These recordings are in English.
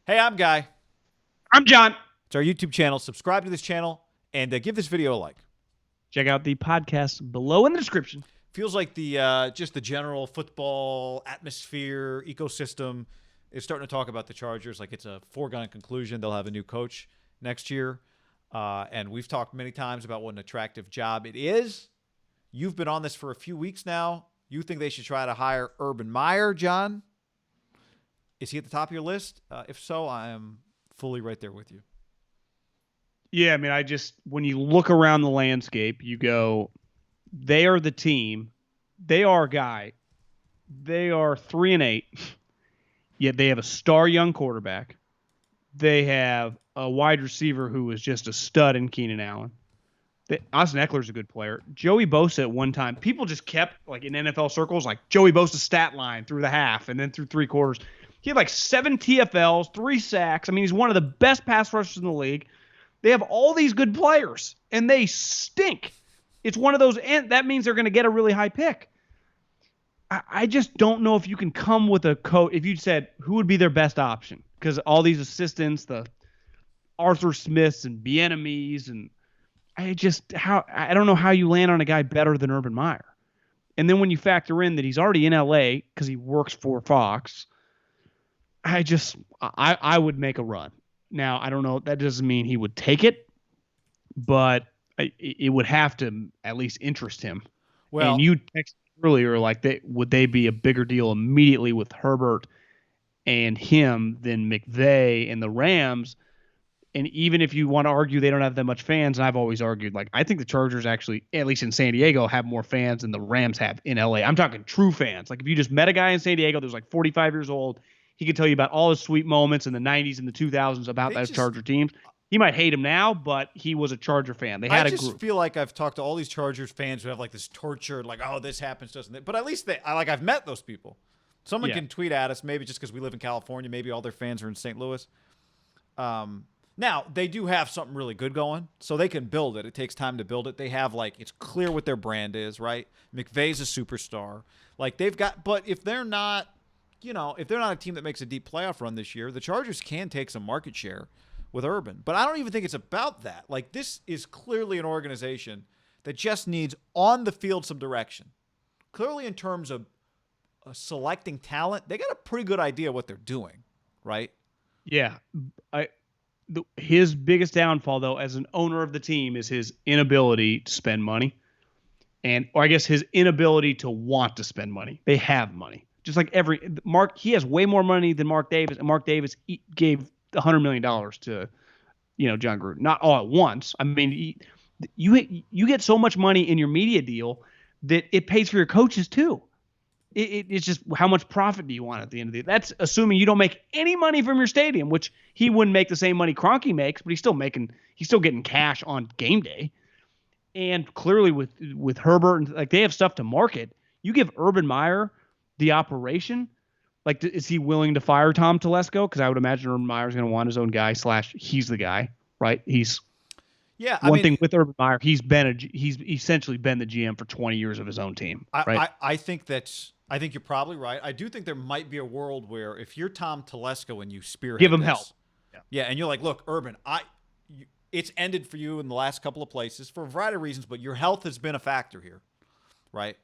Hey, I'm Guy. I'm John. It's our YouTube channel. Subscribe to this channel and give this video a like. Check out the podcast below in the description. Feels like the just the general football atmosphere ecosystem is starting to talk about the Chargers like it's a foregone conclusion. They'll have a new coach next year. And we've talked many times about what an attractive job it is. You've been on this for a few weeks now. You think they should try to hire Urban Meyer, John? Is he at the top of your list? If so, I am fully right there with you. Yeah, I mean, when you look around the landscape, you go, they are the team. They are a guy. They are 3-8, yet they have a star young quarterback. They have a wide receiver who was just a stud in Keenan Allen. Austin Eckler's a good player. Joey Bosa at one time, people just kept, like in NFL circles, like Joey Bosa's stat line through the half and then through three quarters. He had like 7 TFLs, 3 sacks. I mean, he's one of the best pass rushers in the league. They have all these good players, and they stink. It's one of those, and that means they're going to get a really high pick. I just don't know if you can come with a coach. If you said who would be their best option, because all these assistants, the Arthur Smiths and Bieniemys, and I don't know how you land on a guy better than Urban Meyer. And then when you factor in that he's already in LA because he works for Fox, I would make a run. Now, I don't know. That doesn't mean he would take it, but it would have to at least interest him. Well, and you texted earlier, like, would they be a bigger deal immediately with Herbert and him than McVay and the Rams? And even if you want to argue they don't have that much fans, and I've always argued, like, I think the Chargers actually, at least in San Diego, have more fans than the Rams have in LA. I'm talking true fans. Like, if you just met a guy in San Diego that was like 45 years old, he could tell you about all his sweet moments in the 90s and the 2000s about those Charger teams. He might hate him now, but he was a Charger fan. They had a group. I just feel like I've talked to all these Chargers fans who have like this tortured, like, oh, this happens, doesn't it? But at least I've met those people. Someone can tweet at us, maybe just because we live in California. Maybe all their fans are in St. Louis. Now, they do have something really good going, so they can build it. It takes time to build it. They have, like, it's clear what their brand is, right? McVay's a superstar. Like, they've got – but if they're not – if they're not a team that makes a deep playoff run this year, the Chargers can take some market share with Urban. But I don't even think it's about that. Like, this is clearly an organization that just needs on the field some direction. Clearly, in terms of selecting talent, they got a pretty good idea what they're doing, right? Yeah. His biggest downfall, though, as an owner of the team, is his inability to spend money. Or I guess his inability to want to spend money. They have money. Just like he has way more money than Mark Davis, and Mark Davis gave $100 million to, John Gruden. Not all at once. I mean, you get so much money in your media deal that it pays for your coaches too. It's just how much profit do you want at the end of the day? That's assuming you don't make any money from your stadium, which he wouldn't make the same money Kroenke makes, but he's still getting cash on game day. And clearly with Herbert, like, they have stuff to market. You give Urban Meyer the operation, like, is he willing to fire Tom Telesco? Because I would imagine Urban Meyer's going to want his own guy / he's the guy, right? One thing with Urban Meyer, he's essentially been the GM for 20 years of his own team, right? I think you're probably right. I do think there might be a world where if you're Tom Telesco and you spearhead give him help. Yeah, and you're like, look, Urban, it's ended for you in the last couple of places for a variety of reasons, but your health has been a factor here, right?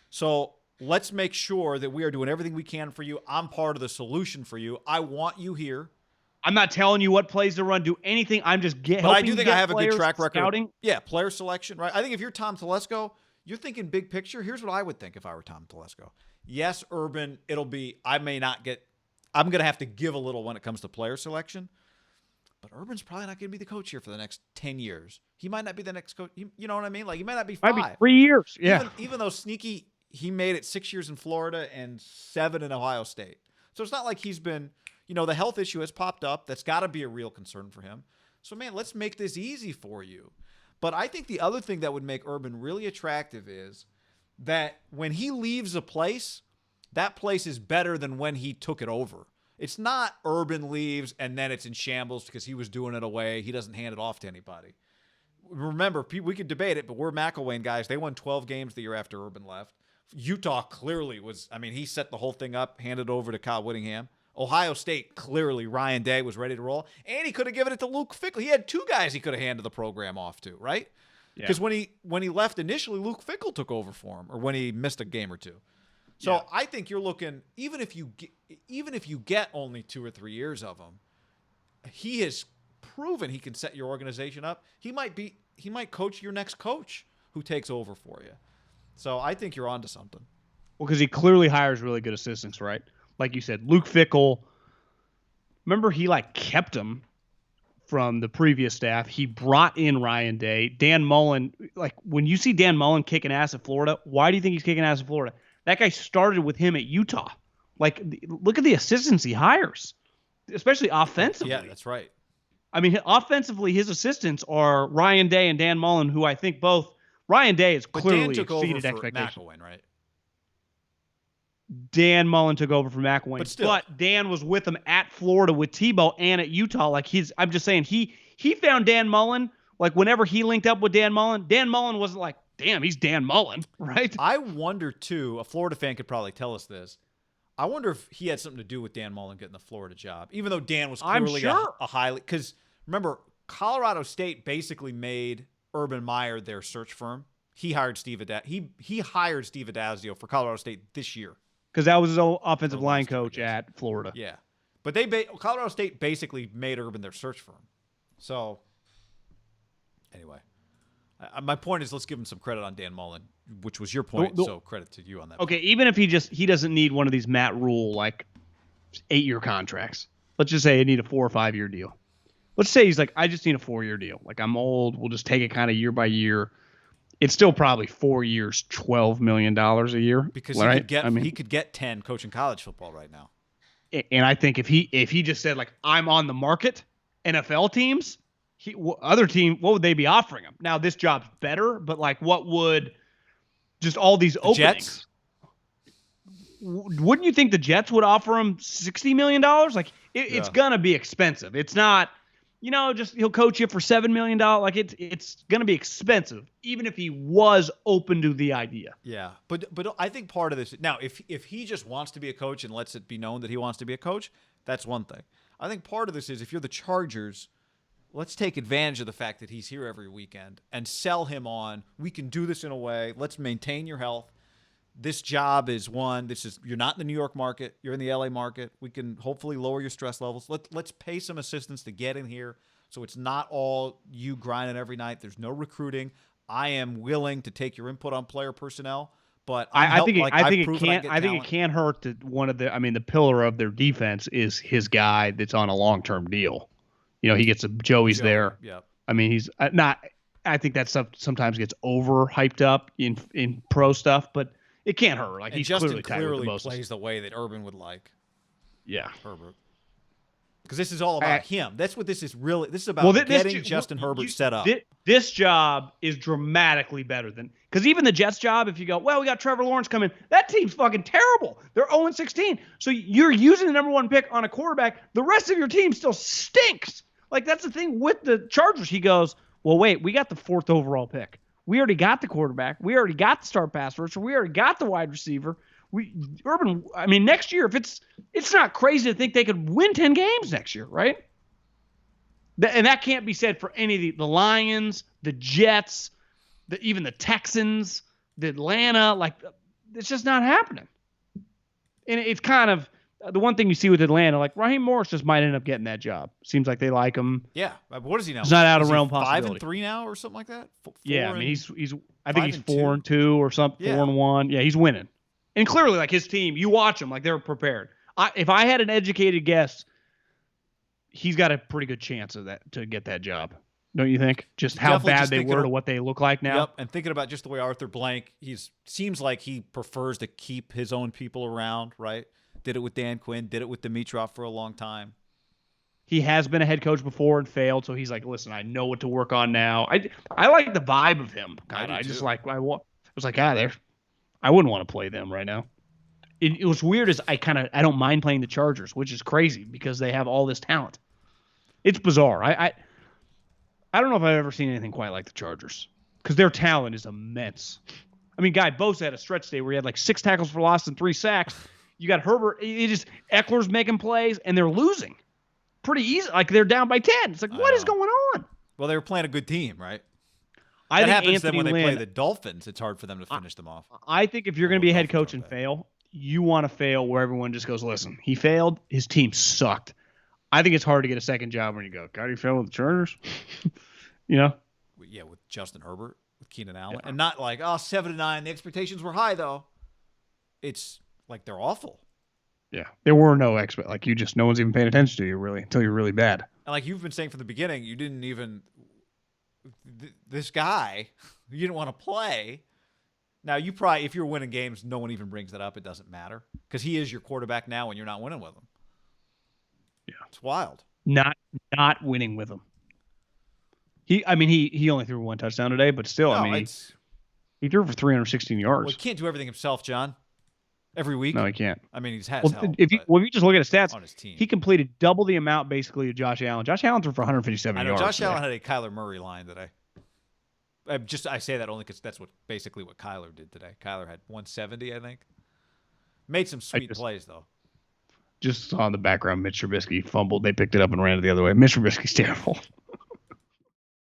So let's make sure that we are doing everything we can for you. I'm part of the solution for you. I want you here. I'm not telling you what plays to run, do anything. I'm just helping. But I do think I have a good track record. Scouting. Yeah, player selection, right? I think if you're Tom Telesco, you're thinking big picture. Here's what I would think if I were Tom Telesco. Yes, Urban, I'm going to have to give a little when it comes to player selection. But Urban's probably not going to be the coach here for the next 10 years. He might not be the next coach. You know what I mean? Like, he might not be 5. Might be 3 years. Yeah. Even though sneaky, he made it 6 years in Florida and 7 in Ohio State. So it's not like he's been, the health issue has popped up. That's got to be a real concern for him. So, man, let's make this easy for you. But I think the other thing that would make Urban really attractive is that when he leaves a place, that place is better than when he took it over. It's not Urban leaves and then it's in shambles because he was doing it away. He doesn't hand it off to anybody. Remember, we could debate it, but we're McElwain guys. They won 12 games the year after Urban left. Utah clearly was, he set the whole thing up, handed over to Kyle Whittingham. Ohio State, clearly Ryan Day was ready to roll, and he could have given it to Luke Fickell. He had 2 guys he could have handed the program off to, right? Because when he left initially, Luke Fickell took over for him, or when he missed a game or 2. So I think you're looking, even if you get only 2 or 3 years of him, he has proven he can set your organization up. He might coach your next coach who takes over for you. So I think you're onto something. Well, because he clearly hires really good assistants, right? Like you said, Luke Fickell. Remember, he kept him from the previous staff. He brought in Ryan Day. Dan Mullen, when you see Dan Mullen kicking ass at Florida, why do you think he's kicking ass at Florida? That guy started with him at Utah. Look at the assistants he hires, especially offensively. Yeah, that's right. I mean, offensively, his assistants are Ryan Day and Dan Mullen, who I think both Ryan Day has clearly exceeded expectations. McElwain, right? Dan Mullen took over from McElwain, but Dan was with him at Florida with Tebow and at Utah. I'm just saying he found Dan Mullen. Whenever he linked up with Dan Mullen wasn't like, damn, he's Dan Mullen, right? I wonder too. A Florida fan could probably tell us this. I wonder if he had something to do with Dan Mullen getting the Florida job, even though Dan was clearly a highly. Because remember, Colorado State basically made Urban Meyer their search firm. He hired Steve he hired Steve Adazio for Colorado State this year. Because that was his old offensive line coach at Florida. Yeah. But Colorado State basically made Urban their search firm. So, anyway. My point is, let's give him some credit on Dan Mullen, which was your point, so credit to you on that. Okay, even if he doesn't need one of these Matt Rule, 8-year contracts. Let's just say he need a 4 or 5 year deal. Let's say he's I just need a 4-year deal. I'm old. We'll just take it kind of year by year. It's still probably 4 years, $12 million a year. Because right? he could get 10 coaching college football right now. And I think if he just said I'm on the market, NFL teams, other team, what would they be offering him? Now this job's better, but what would just all these openings? Jets? Wouldn't you think the Jets would offer him $60 million? It's gonna be expensive. It's not. Just he'll coach you for $7 million. It's going to be expensive, even if he was open to the idea. Yeah, but I think part of this now, if he just wants to be a coach and lets it be known that he wants to be a coach, that's one thing. I think part of this is if you're the Chargers, let's take advantage of the fact that he's here every weekend and sell him on. We can do this in a way. Let's maintain your health. This job is one. You're not in the New York market. You're in the LA market. We can hopefully lower your stress levels. Let's pay some assistants to get in here, so it's not all you grinding every night. There's no recruiting. I am willing to take your input on player personnel, but I think it can't hurt that the pillar of their defense is his guy that's on a long-term deal. He gets Joey's there. Yeah. I mean, he's not. I think that stuff sometimes gets over hyped up in pro stuff, but. It can't hurt. He's Justin clearly plays the way that Urban would like. Yeah, Herbert. Because this is all about him. That's what this is really. This is about getting Justin Herbert set up. This job is dramatically better than because even the Jets job. If you go, well, we got Trevor Lawrence coming. That team's fucking terrible. They're 0-16. So you're using the number 1 pick on a quarterback. The rest of your team still stinks. That's the thing with the Chargers. He goes, well, wait, we got the 4th overall pick. We already got the quarterback. We already got the star pass rusher. We already got the wide receiver. Next year, if it's not crazy to think they could win 10 games next year, right? And that can't be said for any of the Lions, the Jets, even the Texans, the Atlanta. It's just not happening. And it's kind of the one thing you see with Atlanta, Raheem Morris just might end up getting that job. Seems like they like him. Yeah. What is he now? It's not out of realm possibility. 5-3 now or something like that? Yeah, he's I think he's 4-2 or something, 4-1. Yeah, he's winning. And clearly, his team, you watch them, they're prepared. If I had an educated guess, he's got a pretty good chance of that to get that job. Don't you think? Just how bad they were to what they look like now. Yep. And thinking about just the way Arthur Blank, seems like he prefers to keep his own people around, right? Did it with Dan Quinn, did it with Dimitrov for a long time. He has been a head coach before and failed, so he's listen, I know what to work on now. I like the vibe of him. I wouldn't want to play them right now. It was weird as I don't mind playing the Chargers, which is crazy because they have all this talent. It's bizarre. I don't know if I've ever seen anything quite like the Chargers because their talent is immense. Bosa had a stretch day where he had 6 tackles for loss and 3 sacks. You got Herbert. Eckler's making plays, and they're losing pretty easy. Like they're down by 10. It's like, what is going on? Well, they were playing a good team, right? I that think happens Anthony then when they Lynn, play the Dolphins. It's hard for them to finish them off. I think if you're going to be a head coach and fail, you want to fail where everyone just goes, listen, he failed. His team sucked. I think it's hard to get a second job when you go, God, he failed with the Chargers. Yeah, with Justin Herbert, with Keenan Allen. And not like, 7-9. The expectations were high, though. It's like they're awful. Yeah. There were no like no one's even paying attention to you really until you're really bad. And like you've been saying from the beginning, you didn't even this guy you didn't want to play. Now you probably, if you're winning games, no one even brings that up. It doesn't matter because he is your quarterback now, and you're not winning with him. Yeah, it's wild. Not winning with him. He only threw 1 touchdown today, but still, he threw for 316 yards. Well, he can't do everything himself, John. Every week? No, he can't. I mean, he's had help. If you just look at his stats, on his team, he completed double the amount basically of Josh Allen. Josh Allen threw for 157 yards. Josh Allen had a Kyler Murray line today. I say that only because that's basically what Kyler did today. Kyler had 170, I think. Made some sweet plays though. Just saw in the background, Mitch Trubisky fumbled. They picked it up and ran it the other way. Mitch Trubisky's terrible.